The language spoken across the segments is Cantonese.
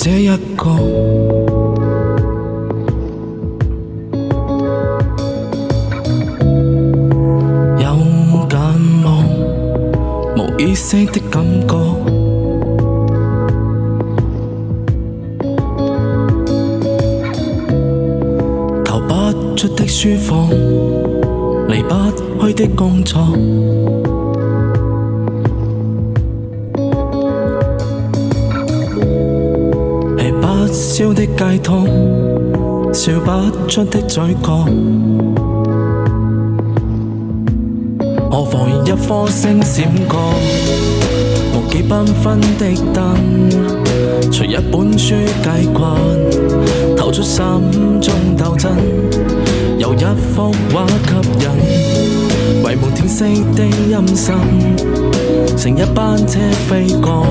這一個。有眼望無意識的感覺，逃不出的書房，離不開的工作，吃不消的雞湯，笑不出的嘴角，何妨一顆星閃過，無幾繽紛的燈，隨一本書計慣，透出心中鬥爭，有一幅畫吸引，遺忘天色的陰森，乘一班車飛過，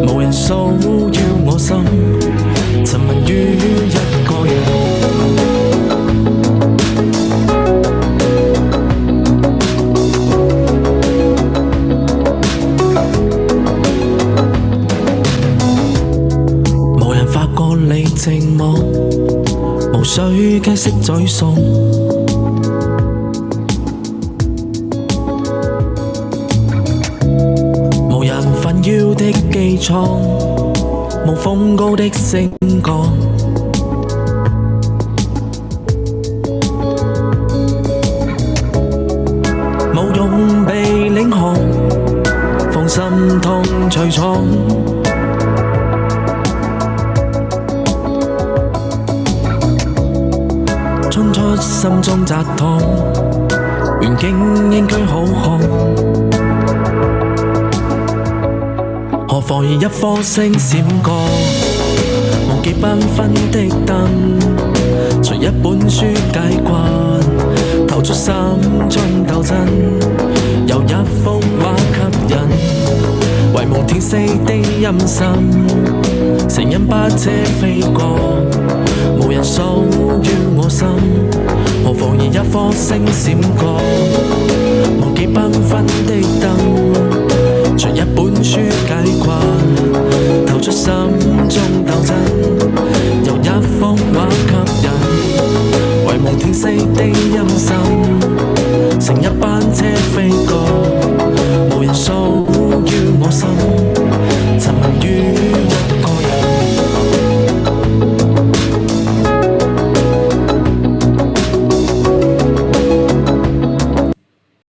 無人騷擾我心，沉迷於一個人。你寂寞，無需解釋沮喪，無人煩擾的機艙，無風高的升降，無用被領航，放心痛隨闖。衝出心中窄巷，願景應該好看，何妨而一顆星閃過，無幾繽紛的燈，隨一本書計慣，透出心中鬥爭，有一幅畫吸引，遺忘天色的陰森，乘一班車飛過，無人騷擾我心，何妨而一顆星閃過，無幾繽紛的燈，隨一本書計慣，透出心中鬥爭，有一幅畫吸引，遺忘天色的陰森，乘一班車飛過，無人騷擾我心。